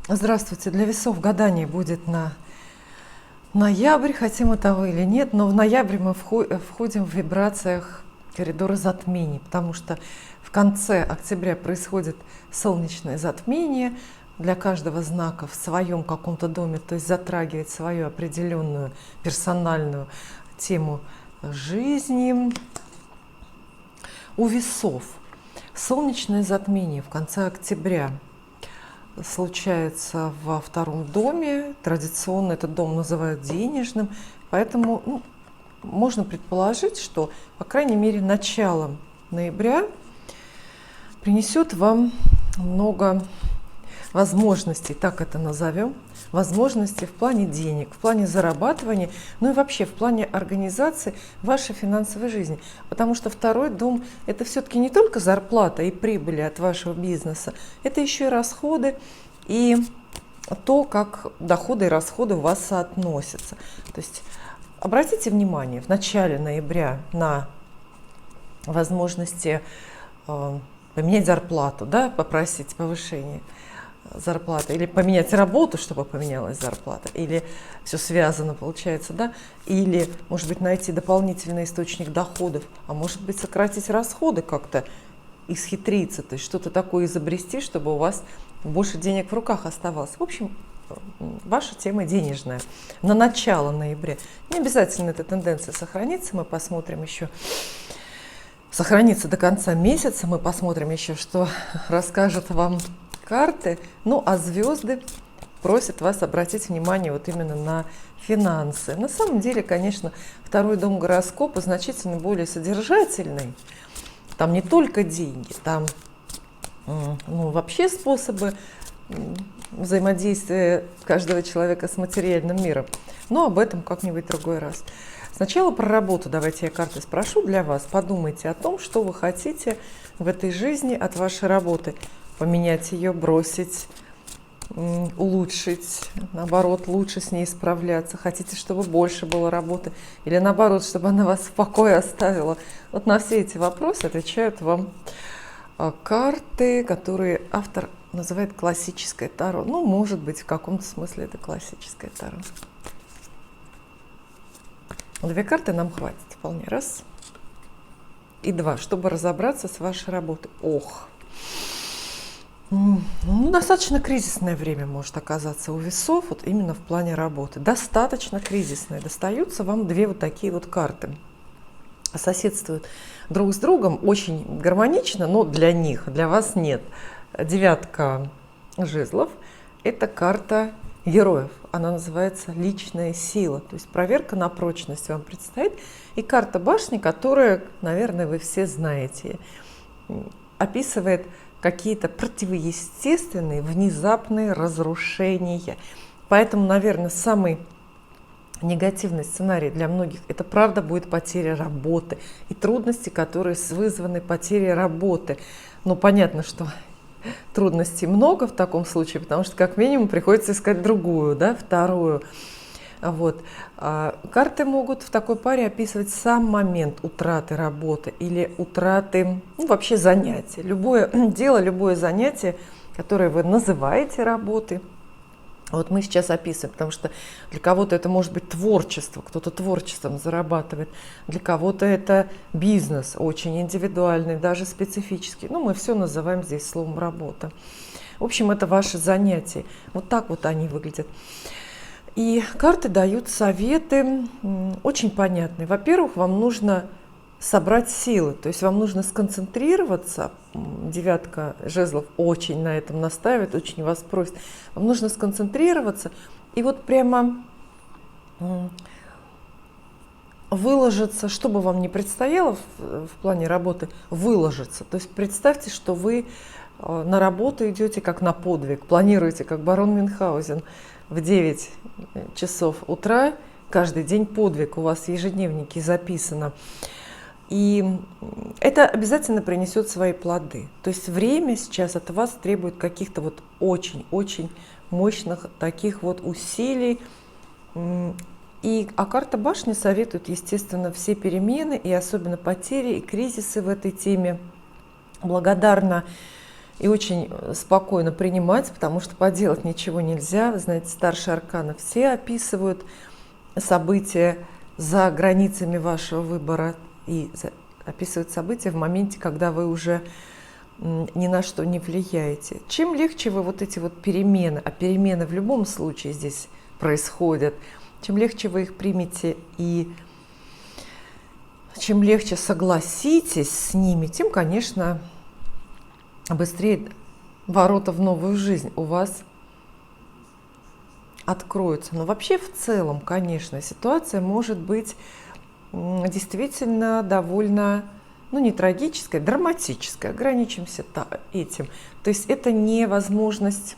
Здравствуйте. Для весов гадание будет на ноябрь, хотим мы того или нет, но в ноябре мы входим в вибрациях коридора затмений, потому что в конце октября происходит солнечное затмение для каждого знака в своем каком-то доме, то есть затрагивает свою определенную персональную тему жизни. У весов солнечное затмение в конце октября случается во втором доме. Традиционно этот дом называют денежным, поэтому можно предположить, что, по крайней мере, начало ноября принесет вам много возможностей, так это назовем, возможностей в плане денег, в плане зарабатывания, ну и вообще в плане организации вашей финансовой жизни. Потому что второй дом – это все-таки не только зарплата и прибыли от вашего бизнеса, это еще и расходы и то, как доходы и расходы у вас соотносятся. То есть обратите внимание в начале ноября на возможности поменять зарплату, да, попросить повышения зарплаты, или поменять работу, чтобы поменялась зарплата, или все связано, получается, да, или, может быть, найти дополнительный источник доходов, а может быть, сократить расходы как-то, исхитриться, то есть что-то такое изобрести, чтобы у вас больше денег в руках оставалось. В общем, ваша тема денежная на начало ноября. Не обязательно эта тенденция сохранится, мы посмотрим еще, сохранится до конца месяца, мы посмотрим еще, что расскажут вам карты, ну а звезды просят вас обратить внимание вот именно на финансы. На самом деле, конечно, второй дом гороскопа значительно более содержательный. Там не только деньги, там вообще способы взаимодействия каждого человека с материальным миром. Но об этом как-нибудь в другой раз. Сначала про работу давайте я карты спрошу для вас. Подумайте о том, что вы хотите в этой жизни от вашей работы. Поменять ее, бросить, улучшить, наоборот, лучше с ней справляться. Хотите, чтобы больше было работы, или наоборот, чтобы она вас в покое оставила. Вот на все эти вопросы отвечают вам карты, которые автор называет классическое таро. Ну, может быть, в каком-то смысле это классическое таро. Две карты нам хватит вполне. Раз и два, чтобы разобраться с вашей работой. Ох! Достаточно кризисное время может оказаться у весов, вот именно в плане работы. Достаточно кризисное. Достаются вам две вот такие вот карты. Соседствуют друг с другом очень гармонично, но для них, для вас нет. Девятка жезлов – это карта героев. Она называется «Личная сила». То есть проверка на прочность вам предстоит. И карта башни, которую, наверное, вы все знаете, описывает какие-то противоестественные, внезапные разрушения. Поэтому, наверное, самый негативный сценарий для многих – это правда будет потеря работы и трудности, которые вызваны потерей работы. Ну, понятно, что трудностей много в таком случае, потому что как минимум приходится искать другую, да, вторую. Вот. Карты могут в такой паре описывать сам момент утраты работы или утраты, вообще занятия. Любое дело, любое занятие, которое вы называете работой, вот мы сейчас описываем, потому что для кого-то это может быть творчество, кто-то творчеством зарабатывает, для кого-то это бизнес очень индивидуальный, даже специфический. Ну, мы все называем здесь словом «работа». В общем, это ваши занятия. Вот так вот они выглядят. И карты дают советы очень понятные. Во-первых, вам нужно собрать силы, то есть вам нужно сконцентрироваться. Девятка жезлов очень на этом настаивает, очень вас просит. Вам нужно сконцентрироваться и вот прямо выложиться, что бы вам ни предстояло в плане работы, выложиться. То есть представьте, что вы на работу идете как на подвиг, планируете, как барон Мюнхгаузен, в 9 часов утра, каждый день подвиг, у вас в ежедневнике записано. И это обязательно принесет свои плоды. То есть время сейчас от вас требует каких-то вот очень-очень мощных таких вот усилий. А карта башни советует, естественно, все перемены и особенно потери и кризисы в этой теме благодарно и очень спокойно принимать, потому что поделать ничего нельзя. Вы знаете, старшие арканы все описывают события за границами вашего выбора и описывают события в моменте, когда вы уже ни на что не влияете. Чем легче вы вот эти вот перемены, а перемены в любом случае здесь происходят, чем легче вы их примете и чем легче согласитесь с ними, тем, конечно, быстрее ворота в новую жизнь у вас откроются. Но вообще в целом, конечно, ситуация может быть действительно довольно, ну не трагическая, драматическая. Ограничимся этим. То есть это невозможность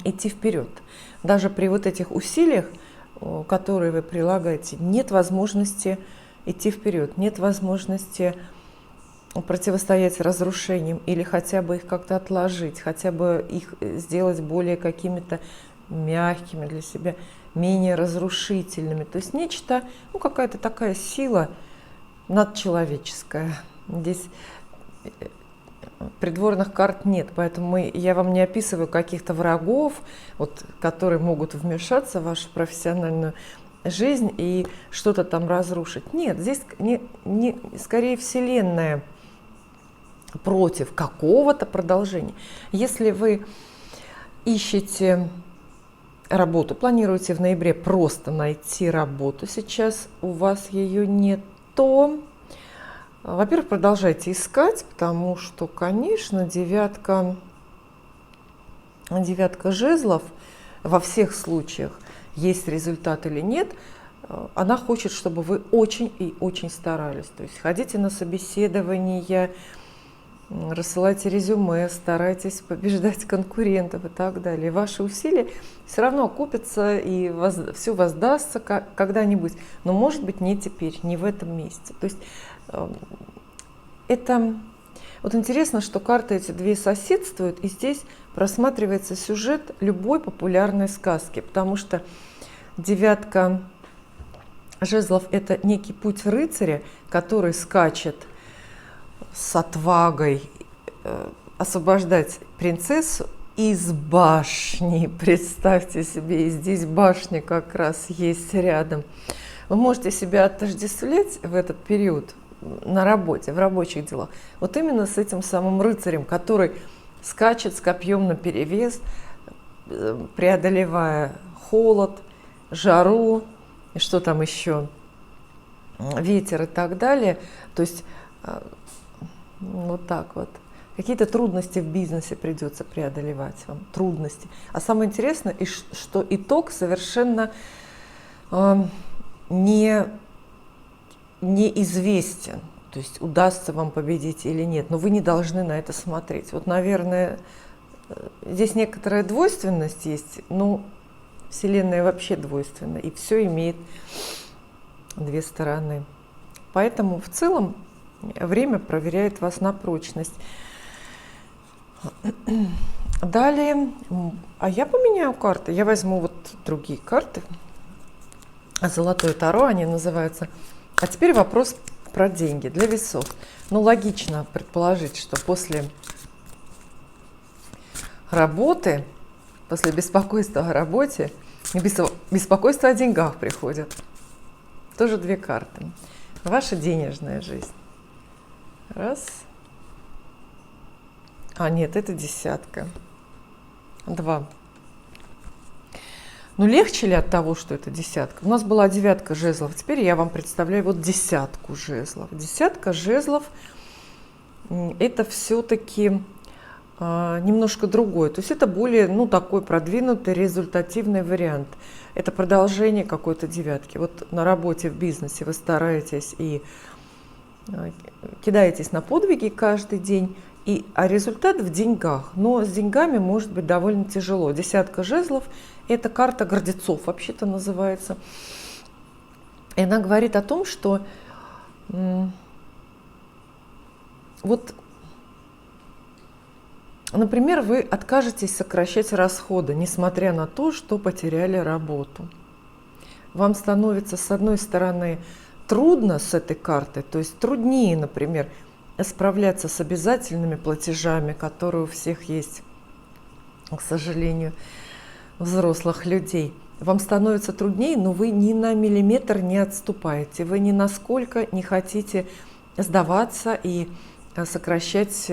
идти вперед. Даже при вот этих усилиях, которые вы прилагаете, нет возможности идти вперед, нет возможности противостоять разрушениям или хотя бы их как-то отложить, хотя бы их сделать более какими-то мягкими для себя, менее разрушительными. То есть нечто, ну какая-то такая сила надчеловеческая. Здесь придворных карт нет, поэтому я вам не описываю каких-то врагов, вот, которые могут вмешаться в вашу профессиональную жизнь и что-то там разрушить. Нет, здесь скорее Вселенная против какого-то продолжения. Если вы ищете работу, планируете в ноябре просто найти работу, сейчас у вас ее нет, то, во-первых, продолжайте искать, потому что, конечно, девятка жезлов во всех случаях, есть результат или нет, она хочет, чтобы вы очень и очень старались. То есть ходите на собеседования, рассылайте резюме, старайтесь побеждать конкурентов и так далее. Ваши усилия все равно окупятся и все воздастся когда-нибудь, но может быть не теперь, не в этом месте. То есть это вот интересно, что карты эти две соседствуют, и здесь просматривается сюжет любой популярной сказки, потому что девятка жезлов – это некий путь рыцаря, который скачет с отвагой освобождать принцессу из башни. Представьте себе, и здесь башня как раз есть рядом. Вы можете себя отождествлять в этот период на работе, в рабочих делах, вот именно с этим самым рыцарем, который скачет с копьем наперевес, преодолевая холод, жару, и что там еще, ветер и так далее. То есть вот так вот. Какие-то трудности в бизнесе придется преодолевать вам, трудности. А самое интересное, что итог совершенно неизвестен. То есть удастся вам победить или нет. Но вы не должны на это смотреть. Вот, наверное, здесь некоторая двойственность есть. Но Вселенная вообще двойственна. И все имеет две стороны. Поэтому в целом время проверяет вас на прочность. Далее, а я поменяю карты. Я возьму вот другие карты. Золотое Таро они называются. А теперь вопрос про деньги для весов. Ну, логично предположить, что после работы, после беспокойства о работе, беспокойство о деньгах приходит. Тоже две карты. Ваша денежная жизнь. Раз. А, нет, это десятка. Два. Ну, легче ли от того, что это десятка? У нас была девятка жезлов, теперь я вам представляю вот десятку жезлов. Десятка жезлов – это все-таки немножко другое. То есть это более, ну, такой продвинутый, результативный вариант. Это продолжение какой-то девятки. Вот на работе, в бизнесе вы стараетесь и кидаетесь на подвиги каждый день, а результат в деньгах. Но с деньгами может быть довольно тяжело. Десятка жезлов – это карта гордецов, вообще-то называется. И она говорит о том, что вот, например, вы откажетесь сокращать расходы, несмотря на то, что потеряли работу. Вам становится, с одной стороны, трудно с этой картой, то есть труднее, например, справляться с обязательными платежами, которые у всех есть, к сожалению, взрослых людей. Вам становится труднее, но вы ни на миллиметр не отступаете. Вы ни насколько не хотите сдаваться и сокращать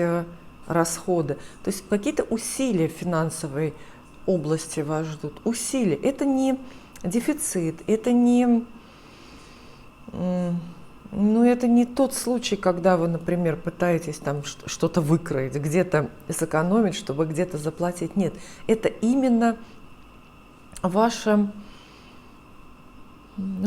расходы. То есть какие-то усилия в финансовой области вас ждут. Усилия. Это не дефицит, это не... Ну, это не тот случай, когда вы, например, пытаетесь там что-то выкроить, где-то сэкономить, чтобы где-то заплатить. Нет, это именно ваше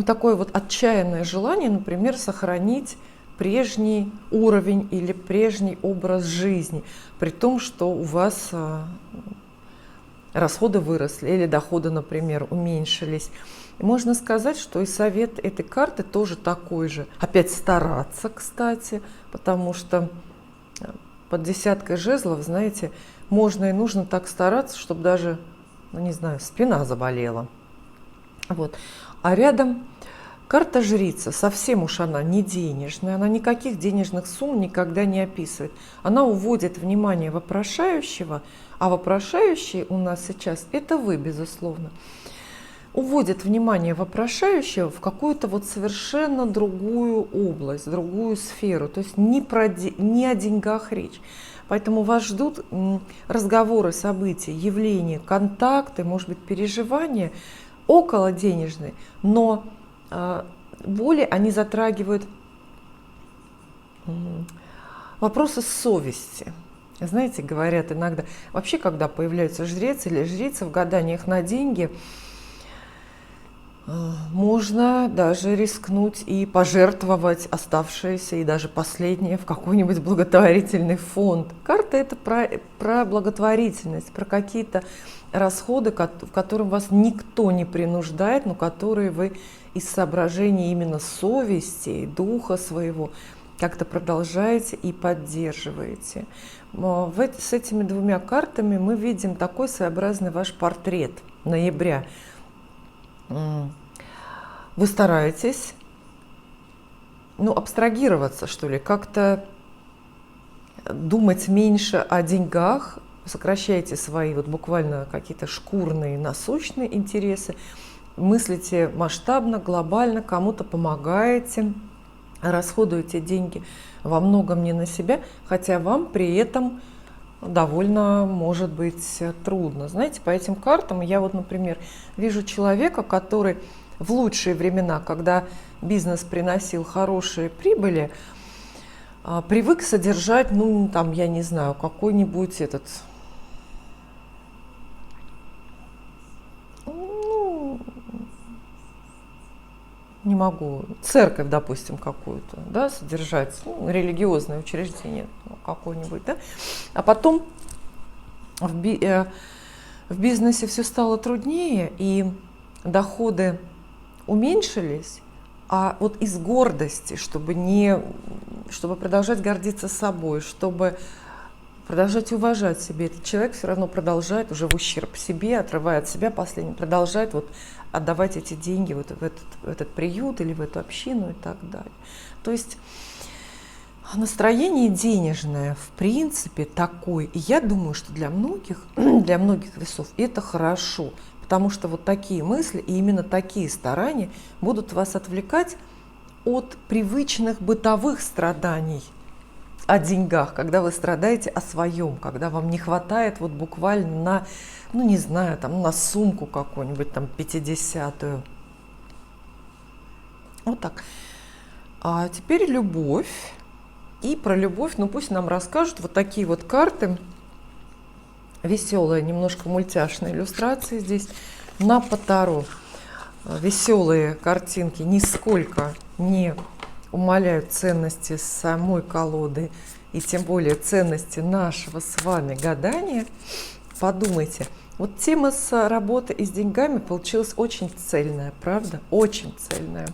такое вот отчаянное желание, например, сохранить прежний уровень или прежний образ жизни, при том, что у вас расходы выросли или доходы, например, уменьшились. И можно сказать, что и совет этой карты тоже такой же. Опять стараться, кстати, потому что под десяткой жезлов, знаете, можно и нужно так стараться, чтобы даже, ну не знаю, спина заболела. Вот. А рядом карта жрица, совсем уж она не денежная, она никаких денежных сумм никогда не описывает. Она уводит внимание вопрошающего, а вопрошающий у нас сейчас это вы, безусловно. Уводит внимание вопрошающего в какую-то вот совершенно другую область, другую сферу. То есть не о деньгах речь. Поэтому вас ждут разговоры, события, явления, контакты, может быть, переживания около денежные, но более они затрагивают вопросы совести. Знаете, говорят иногда, вообще, когда появляются жрец или жрица в гаданиях на деньги, можно даже рискнуть и пожертвовать оставшееся и даже последнее в какой-нибудь благотворительный фонд. Карта это про благотворительность, про какие-то расходы, в которых вас никто не принуждает, но которые вы из соображений именно совести, духа своего как-то продолжаете и поддерживаете. С этими двумя картами мы видим такой своеобразный ваш портрет ноября. Вы стараетесь, абстрагироваться, что ли, как-то думать меньше о деньгах, сокращаете свои буквально какие-то шкурные, насущные интересы, мыслите масштабно, глобально, кому-то помогаете, расходуете деньги во многом не на себя, хотя вам при этом довольно может быть трудно. Знаете, по этим картам я например, вижу человека, который в лучшие времена, когда бизнес приносил хорошие прибыли, привык содержать, я не знаю, какой-нибудь не могу, церковь, допустим, какую-то, да, содержать, религиозное учреждение какое-нибудь, да, а потом в бизнесе все стало труднее, и доходы уменьшились, а из гордости, чтобы продолжать гордиться собой, чтобы продолжать уважать себя, этот человек все равно продолжает уже в ущерб себе, отрывая от себя последний, продолжает отдавать эти деньги в этот приют или в эту общину и так далее. То есть настроение денежное в принципе такое. И я думаю, что для многих весов это хорошо, потому что такие мысли и именно такие старания будут вас отвлекать от привычных бытовых страданий о деньгах, когда вы страдаете о своем, когда вам не хватает буквально на, на сумку какую-нибудь 50-ю. Вот так. А теперь любовь. И про любовь, пусть нам расскажут такие карты. Веселые, немножко мультяшные иллюстрации здесь на Таро. Веселые картинки нисколько не умаляют ценности самой колоды и тем более ценности нашего с вами гадания. Подумайте, тема с работой и с деньгами получилась очень цельная, правда? Очень цельная.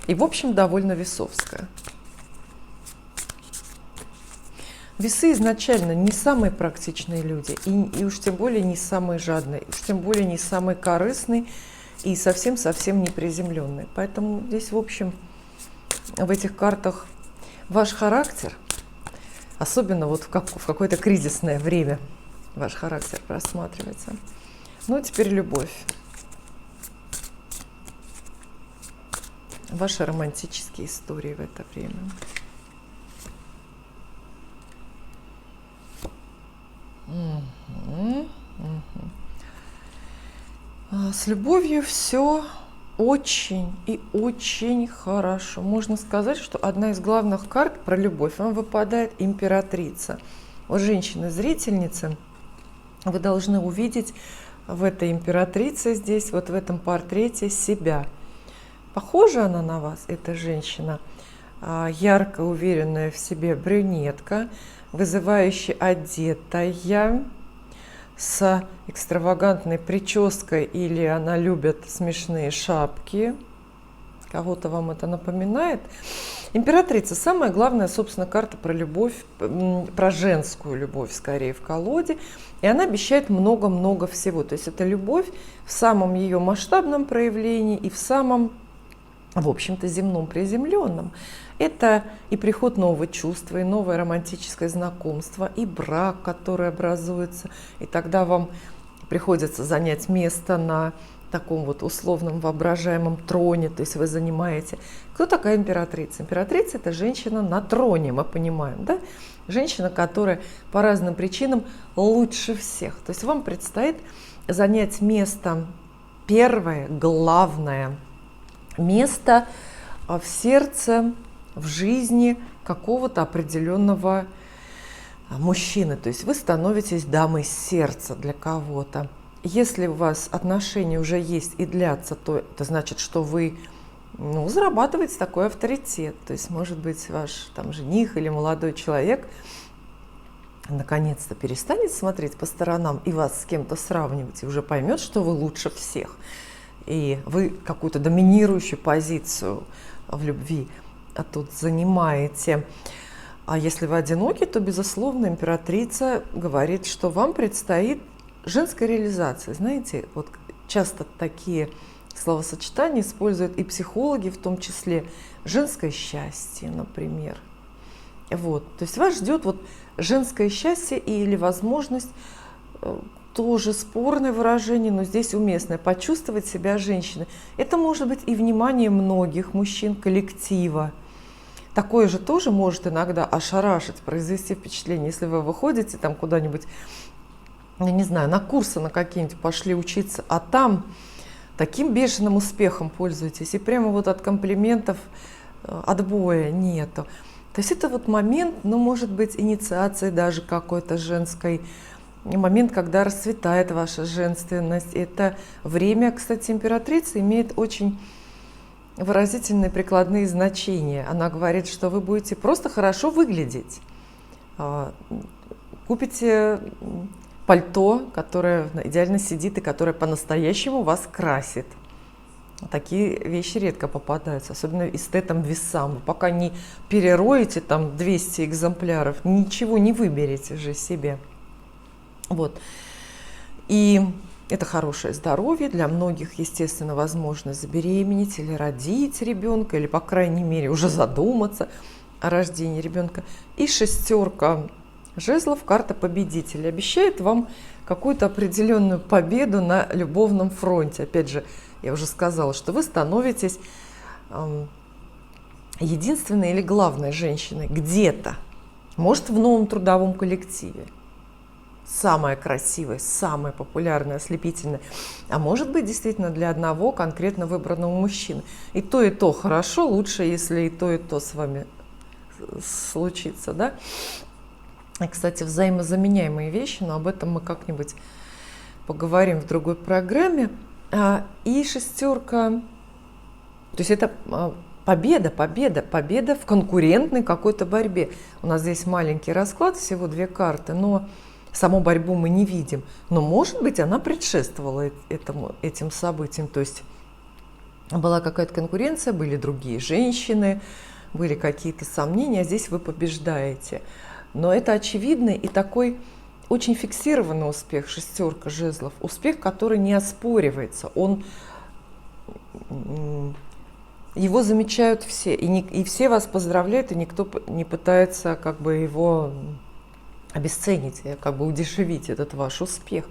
И, в общем, довольно весовская. Весы изначально не самые практичные люди, и уж тем более не самые жадные, уж тем более не самые корыстные и совсем-совсем не приземленные. Поэтому здесь, в общем, в этих картах Ваш характер, особенно вот в какое-то кризисное время, ваш характер просматривается. Ну, теперь любовь. Ваши романтические истории в это время. С любовью все очень и очень хорошо. Можно сказать, что одна из главных карт про любовь вам выпадает императрица. Вот женщины-зрительницы, вы должны увидеть в этой императрице здесь, вот в этом портрете себя. Похожа она на вас, эта женщина? Ярко уверенная в себе брюнетка, вызывающе одетая, с экстравагантной прической, или она любит смешные шапки. Кого-то вам это напоминает? Императрица. Самая главная, собственно, карта про любовь, про женскую любовь, скорее, в колоде. И она обещает много-много всего. То есть это любовь в самом ее масштабном проявлении и в самом, в общем-то, земном, приземленном. Это и приход нового чувства, и новое романтическое знакомство, и брак, который образуется. И тогда вам приходится занять место на таком вот условном воображаемом троне, то есть вы занимаете. Кто такая императрица? Императрица – это женщина на троне, мы понимаем, да? Женщина, которая по разным причинам лучше всех. То есть вам предстоит занять место первое, главное место в сердце, в жизни какого-то определенного мужчины. То есть вы становитесь дамой сердца для кого-то. Если у вас отношения уже есть и длятся, то это значит, что вы зарабатываете такой авторитет. То есть, может быть, ваш там жених или молодой человек наконец-то перестанет смотреть по сторонам и вас с кем-то сравнивать, и уже поймет, что вы лучше всех. И вы какую-то доминирующую позицию в любви тут занимаете. А если вы одиноки, то, безусловно, императрица говорит, что вам предстоит женская реализация. Знаете, вот часто такие словосочетания используют и психологи, в том числе женское счастье, например. Вот. То есть вас ждет вот женское счастье или возможность, тоже спорное выражение, но здесь уместное, почувствовать себя женщиной. Это может быть и внимание многих мужчин, коллектива. Такое же тоже может иногда ошарашить, произвести впечатление, если вы выходите там куда-нибудь, я не знаю, на курсы на какие-нибудь пошли учиться, а там таким бешеным успехом пользуетесь, и прямо вот от комплиментов отбоя нету. То есть это вот момент, может быть, инициации даже какой-то женской, момент, когда расцветает ваша женственность. Это время, кстати, императрица имеет очень выразительные прикладные значения. Она говорит, что вы будете просто хорошо выглядеть. Купите пальто, которое идеально сидит и которое по-настоящему вас красит. Такие вещи редко попадаются, особенно эстетам весам. Вы пока не перероете там 200 экземпляров, ничего не выберете же себе. Вот. И это хорошее здоровье. Для многих, естественно, возможно забеременеть или родить ребенка, или, по крайней мере, уже задуматься о рождении ребенка. И шестерка жезлов, карта победителя, обещает вам какую-то определенную победу на любовном фронте. Опять же, я уже сказала, что вы становитесь единственной или главной женщиной где-то, может, в новом трудовом коллективе. Самая красивая, самая популярная, ослепительная. А может быть, действительно, для одного конкретно выбранного мужчины. И то хорошо, лучше, если и то с вами случится, да? И, кстати, взаимозаменяемые вещи, но об этом мы как-нибудь поговорим в другой программе. И шестерка, то есть это победа в конкурентной какой-то борьбе. У нас здесь маленький расклад, всего 2 карты, но саму борьбу мы не видим. Но, может быть, она предшествовала этим событиям. То есть была какая-то конкуренция, были другие женщины, были какие-то сомнения, а здесь вы побеждаете. Но это очевидный и такой очень фиксированный успех, шестерка жезлов. Успех, который не оспоривается. Он его замечают все, и все вас поздравляют, и никто не пытается как бы его обесценить, как бы удешевить этот ваш успех.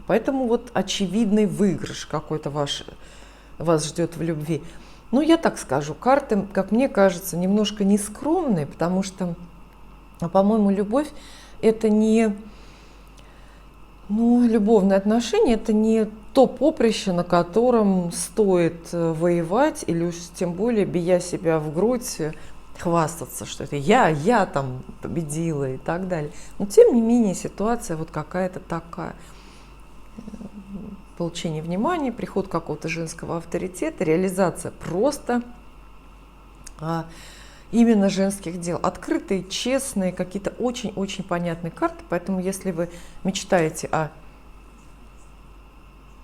Поэтому вот очевидный выигрыш какой-то вас ждет в любви. Ну, я так скажу, карты, как мне кажется, немножко нескромные, потому что, по-моему, любовь – это не… Ну, любовные отношения – это не то поприще, на котором стоит воевать, или уж тем более, бия себя в грудь, хвастаться, что это я там победила и так далее. Но, тем не менее, ситуация вот какая-то такая. Получение внимания, приход какого-то женского авторитета, реализация просто именно женских дел. Открытые, честные, какие-то очень-очень понятные карты. Поэтому если вы мечтаете о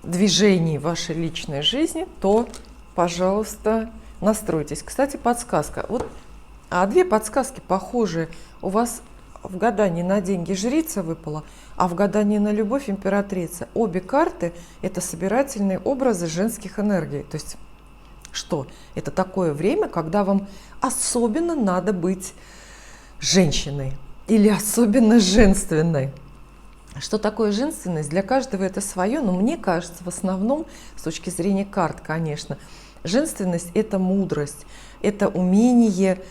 движении вашей личной жизни, то, пожалуйста, настройтесь. Кстати, подсказка. Вот, две подсказки похожие. У вас в гадании на деньги жрица выпала, а в гадании на любовь императрица. Обе карты – это собирательные образы женских энергий. То есть что? Это такое время, когда вам особенно надо быть женщиной или особенно женственной. Что такое женственность? Для каждого это свое, но мне кажется, в основном, с точки зрения карт, конечно, женственность – это мудрость, это умение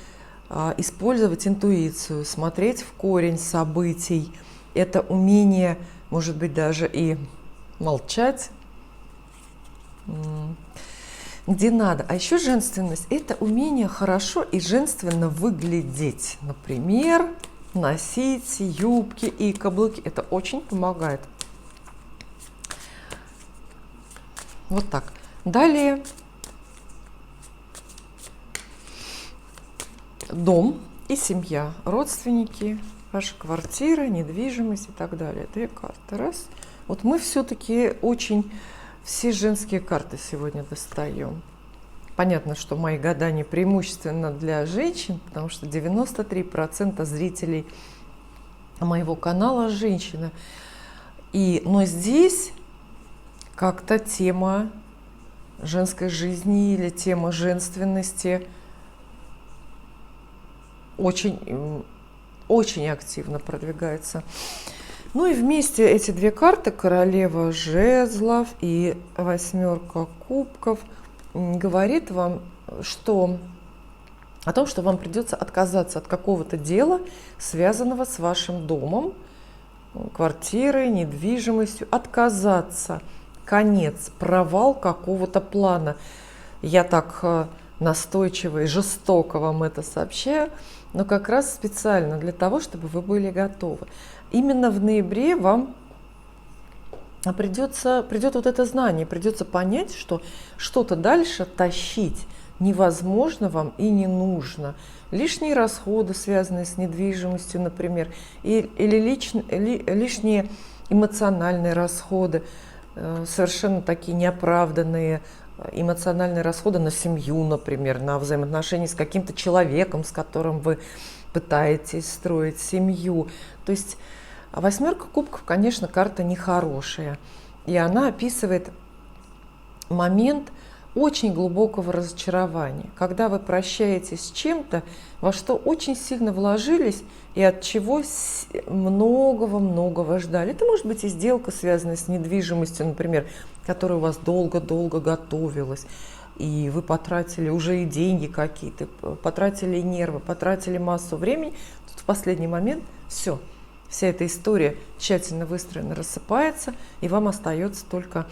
использовать интуицию, смотреть в корень событий, это умение, может быть, даже и молчать, где надо. А еще женственность – это умение хорошо и женственно выглядеть. Например, носить юбки и каблуки. Это очень помогает. Вот так. Далее дом и семья, родственники, ваша квартира, недвижимость и так далее. Две карты. Раз. Вот мы все-таки все женские карты сегодня достаем. Понятно, что мои гадания преимущественно для женщин, потому что 93% зрителей моего канала женщины. Но здесь как-то тема женской жизни или тема женственности очень, очень активно продвигается. Ну и вместе эти две карты, королева жезлов и восьмерка кубков, говорит вам, о том, что вам придется отказаться от какого-то дела, связанного с вашим домом, квартирой, недвижимостью. Отказаться. Конец, провал какого-то плана. Я так настойчиво и жестоко вам это сообщаю, но как раз специально для того, чтобы вы были готовы. Именно в ноябре вам придет вот это знание, придется понять, что что-то дальше тащить невозможно вам и не нужно. Лишние расходы, связанные с недвижимостью, например, или лишние эмоциональные расходы, совершенно такие неоправданные эмоциональные расходы на семью, например, на взаимоотношения с каким-то человеком, с которым вы пытаетесь строить семью. То есть восьмерка кубков, конечно, карта нехорошая. И она описывает момент очень глубокого разочарования, когда вы прощаетесь с чем-то, во что очень сильно вложились и от чего многого ждали. Это может быть и сделка, связанная с недвижимостью, например, которая у вас долго-долго готовилась, и вы потратили уже и деньги какие-то, потратили и нервы, потратили массу времени. Тут в последний момент вся эта история тщательно выстроена, рассыпается, и вам остается только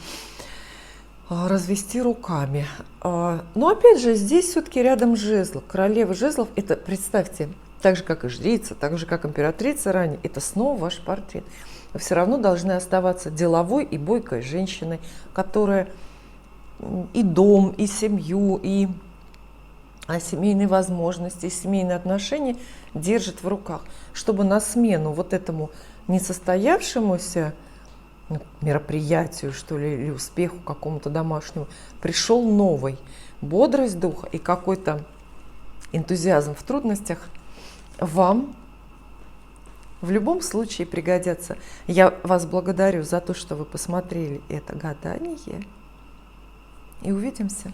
развести руками. Но опять же, здесь все-таки рядом жезл. Королева жезлов – это, представьте, так же, как и жрица, так же, как императрица ранее, это снова ваш портрет. Вы все равно должны оставаться деловой и бойкой женщиной, которая и дом, и семью, и семейные возможности, и семейные отношения держит в руках, чтобы на смену вот этому несостоявшемуся мероприятию, что ли, или успеху какому-то домашнему, пришел новый. Бодрость духа и какой-то энтузиазм в трудностях вам в любом случае пригодятся. Я вас благодарю за то, что вы посмотрели это гадание. И увидимся.